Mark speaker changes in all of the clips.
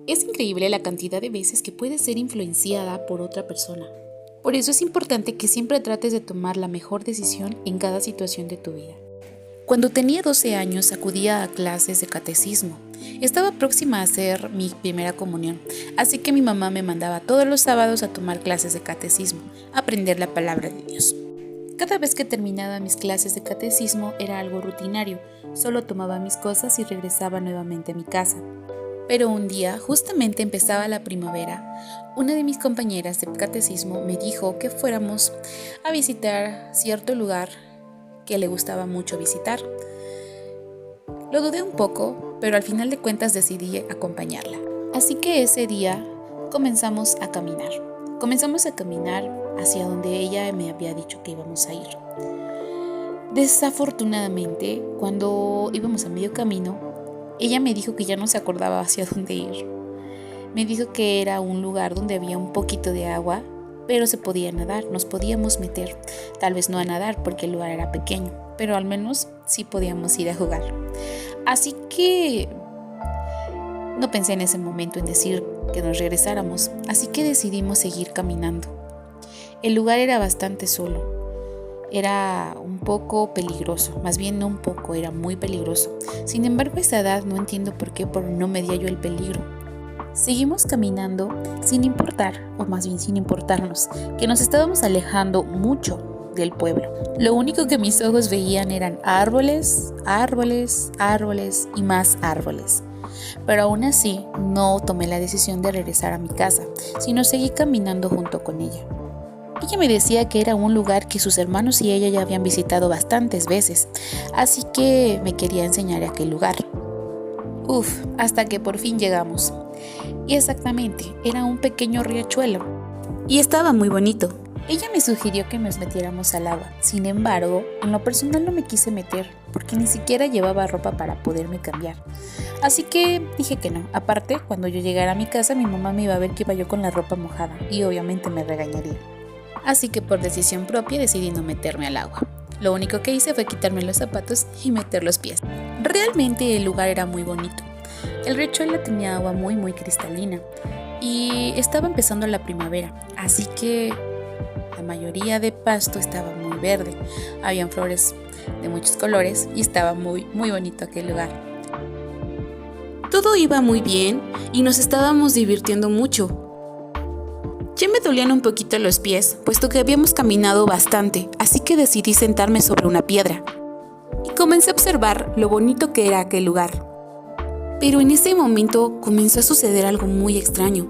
Speaker 1: Es increíble la cantidad de veces que puedes ser influenciada por otra persona. Por eso es importante que siempre trates de tomar la mejor decisión en cada situación de tu vida. Cuando tenía 12 años acudía a clases de catecismo. Estaba próxima a hacer mi primera comunión, así que mi mamá me mandaba todos los sábados a tomar clases de catecismo, a aprender la palabra de Dios. Cada vez que terminaba mis clases de catecismo era algo rutinario, solo tomaba mis cosas y regresaba nuevamente a mi casa. Pero un día, justamente empezaba la primavera, una de mis compañeras de catecismo me dijo que fuéramos a visitar cierto lugar que le gustaba mucho visitar. Lo dudé un poco, pero al final de cuentas decidí acompañarla. Así que ese día comenzamos a caminar. Comenzamos a caminar hacia donde ella me había dicho que íbamos a ir. Desafortunadamente, cuando íbamos a medio camino, ella me dijo que ya no se acordaba hacia dónde ir. Me dijo que era un lugar donde había un poquito de agua, pero se podía nadar, nos podíamos meter. Tal vez no a nadar porque el lugar era pequeño, pero al menos sí podíamos ir a jugar. Así que no pensé en ese momento en decir que nos regresáramos, así que decidimos seguir caminando. El lugar era bastante solo. Era un poco peligroso, más bien no un poco, era muy peligroso. Sin embargo, a esa edad no entiendo por qué, pero no medía yo el peligro. Seguimos caminando sin importar, o más bien sin importarnos, que nos estábamos alejando mucho del pueblo. Lo único que mis ojos veían eran árboles, árboles, árboles y más árboles. Pero aún así no tomé la decisión de regresar a mi casa, sino seguí caminando junto con ella. Ella me decía que era un lugar que sus hermanos y ella ya habían visitado bastantes veces, así que me quería enseñar aquel lugar. Hasta que por fin llegamos. Y exactamente, era un pequeño riachuelo. Y estaba muy bonito. Ella me sugirió que nos metiéramos al agua. Sin embargo, en lo personal no me quise meter, porque ni siquiera llevaba ropa para poderme cambiar. Así que dije que no. Aparte, cuando yo llegara a mi casa, mi mamá me iba a ver que iba yo con la ropa mojada y obviamente me regañaría. Así que por decisión propia decidí no meterme al agua. Lo único que hice fue quitarme los zapatos y meter los pies. Realmente el lugar era muy bonito. El riachuelo tenía agua muy cristalina y estaba empezando la primavera, así que la mayoría de pasto estaba muy verde. Habían flores de muchos colores y estaba muy bonito aquel lugar. Todo iba muy bien y nos estábamos divirtiendo mucho. Ya me dolían un poquito los pies, puesto que habíamos caminado bastante, así que decidí sentarme sobre una piedra. Y comencé a observar lo bonito que era aquel lugar. Pero en ese momento comenzó a suceder algo muy extraño.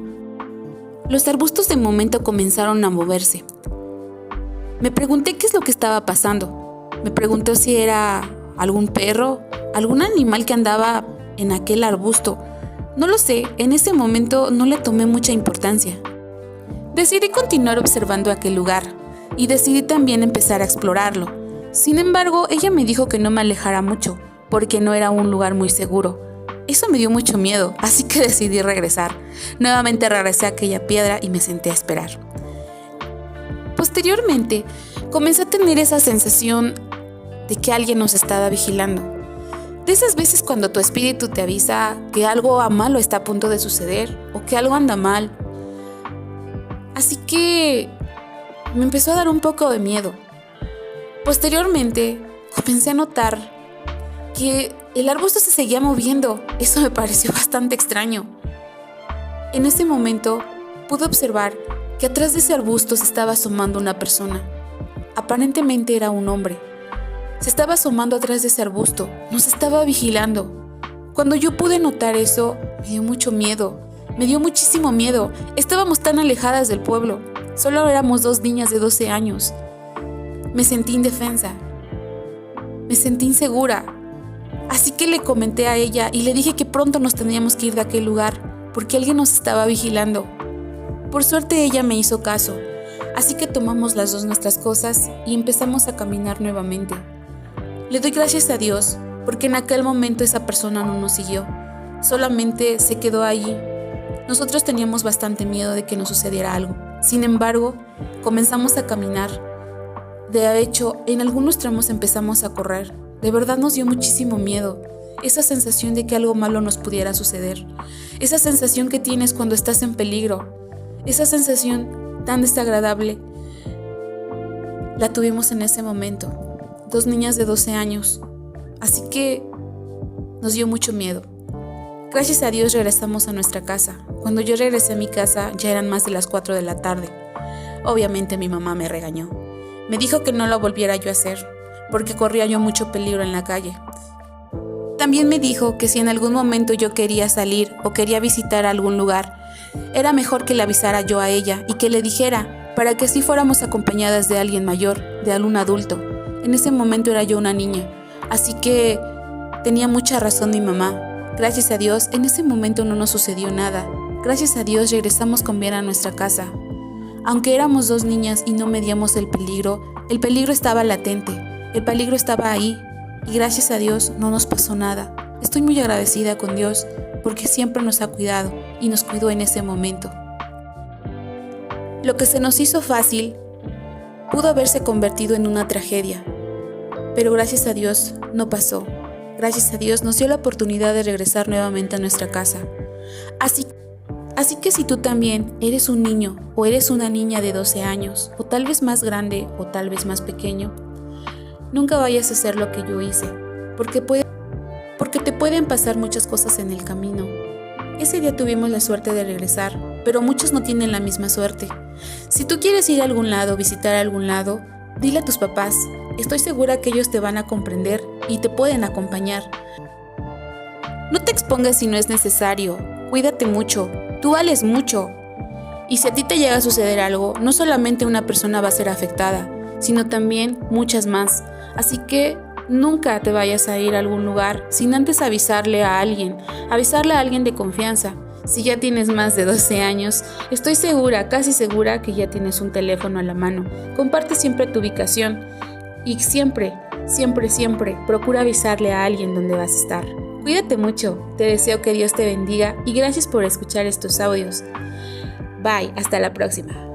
Speaker 1: Los arbustos de momento comenzaron a moverse. Me pregunté qué es lo que estaba pasando. Me pregunté si era algún perro, algún animal que andaba en aquel arbusto. No lo sé, en ese momento no le tomé mucha importancia. Decidí continuar observando aquel lugar y decidí también empezar a explorarlo. Sin embargo, ella me dijo que no me alejara mucho, porque no era un lugar muy seguro. Eso me dio mucho miedo, así que decidí regresar. Nuevamente regresé a aquella piedra y me senté a esperar. Posteriormente, comencé a tener esa sensación de que alguien nos estaba vigilando. De esas veces cuando tu espíritu te avisa que algo malo está a punto de suceder o que algo anda mal. Así que me empezó a dar un poco de miedo. Posteriormente, comencé a notar que el arbusto se seguía moviendo. Eso me pareció bastante extraño. En ese momento, pude observar que atrás de ese arbusto se estaba asomando una persona. Aparentemente era un hombre. Se estaba asomando atrás de ese arbusto. Nos estaba vigilando. Cuando yo pude notar eso, me dio mucho miedo. Me dio muchísimo miedo. Estábamos tan alejadas del pueblo. Solo éramos 2 niñas de 12 años. Me sentí indefensa. Me sentí insegura. Así que le comenté a ella y le dije que pronto nos teníamos que ir de aquel lugar porque alguien nos estaba vigilando. Por suerte ella me hizo caso. Así que tomamos las dos nuestras cosas y empezamos a caminar nuevamente. Le doy gracias a Dios porque en aquel momento esa persona no nos siguió. Solamente se quedó allí. Nosotros teníamos bastante miedo de que nos sucediera algo. Sin embargo, comenzamos a caminar. De hecho, en algunos tramos empezamos a correr. De verdad nos dio muchísimo miedo. esa sensación de que algo malo nos pudiera suceder, esa sensación que tienes cuando estás en peligro, esa sensación tan desagradable, la tuvimos en ese momento, 2 niñas de 12 años, así que nos dio mucho miedo. Gracias a Dios regresamos a nuestra casa. Cuando yo regresé a mi casa ya eran más de las 4 de la tarde. Obviamente mi mamá me regañó. Me dijo que no lo volviera yo a hacer, porque corría yo mucho peligro en la calle. También me dijo que si en algún momento yo quería salir o quería visitar algún lugar, era mejor que le avisara yo a ella y que le dijera, para que así fuéramos acompañadas de alguien mayor, de algún adulto. En ese momento era yo una niña, así que tenía mucha razón mi mamá. Gracias a Dios, en ese momento no nos sucedió nada. Gracias a Dios regresamos con bien a nuestra casa. Aunque éramos 2 niñas y no medíamos el peligro estaba latente, el peligro estaba ahí y gracias a Dios no nos pasó nada. Estoy muy agradecida con Dios porque siempre nos ha cuidado y nos cuidó en ese momento. Lo que se nos hizo fácil pudo haberse convertido en una tragedia, pero gracias a Dios no pasó. Gracias a Dios nos dio la oportunidad de regresar nuevamente a nuestra casa. Así que si tú también eres un niño o eres una niña de 12 años, o tal vez más grande o tal vez más pequeño, nunca vayas a hacer lo que yo hice, porque te pueden pasar muchas cosas en el camino. Ese día tuvimos la suerte de regresar, pero muchos no tienen la misma suerte. Si tú quieres ir a algún lado, visitar a algún lado, dile a tus papás. Estoy segura que ellos te van a comprender y te pueden acompañar. No te expongas si no es necesario. Cuídate mucho. Tú vales mucho. Y si a ti te llega a suceder algo, no solamente una persona va a ser afectada, sino también muchas más. Así que nunca te vayas a ir a algún lugar sin antes avisarle a alguien de confianza. Si ya tienes más de 12 años, estoy segura, casi segura que ya tienes un teléfono a la mano. Comparte siempre tu ubicación y siempre procura avisarle a alguien dónde vas a estar. Cuídate mucho, te deseo que Dios te bendiga y gracias por escuchar estos audios. Bye, hasta la próxima.